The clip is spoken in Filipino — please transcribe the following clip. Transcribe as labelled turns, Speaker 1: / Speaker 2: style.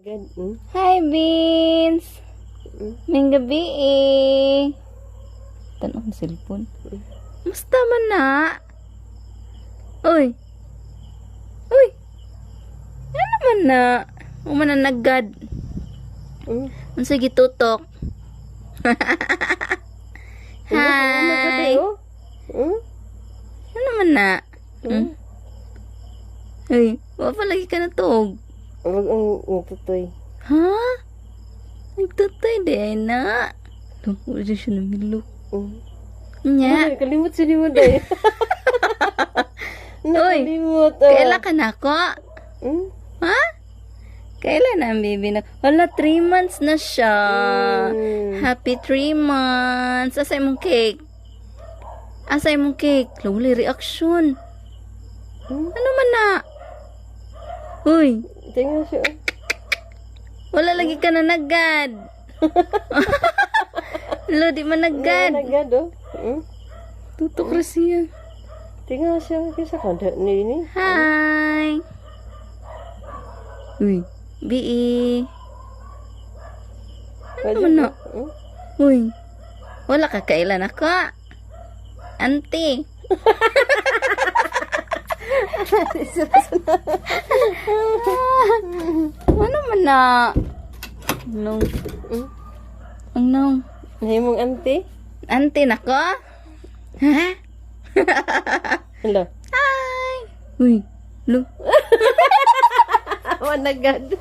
Speaker 1: Good.
Speaker 2: Hi, Beans! May gabi eh. Tanong ang cellphone. Musta man na? Uy! Uy! Ano naman na? Umana nagad. Ang sige tutok. Hi! Ano naman na? Uy, wapalagi ka na tuog.
Speaker 1: Huwag ang tutoy.
Speaker 2: Ha? Nagtutoy din na. Wala siya namilok. Nya.
Speaker 1: Ay, kalimot siya mo dahil. Nakalimot.
Speaker 2: Kailan ka na ako? Ha? Kailan na ang baby na? Wala, 3 months na siya. Happy 3 months. Asay mong cake? Asay mong cake? Lawali reaction. Ano man na? Uy.
Speaker 1: Tingnan siya.
Speaker 2: Wala lagi ka na nagad. Lo, di man nagad.
Speaker 1: Nagad, oh.
Speaker 2: Tutok rin siya.
Speaker 1: Tingnan siya. Kisa kanda ni.
Speaker 2: Hi. Uy. B.E. Ano man na? Uy. Wala ka kailan ako. Auntie. Ano man na? Anong? Anong?
Speaker 1: Nahimong auntie?
Speaker 2: Auntie na ko? Ha?
Speaker 1: Hello.
Speaker 2: Hi! Uy, lo.
Speaker 1: Awan nagad.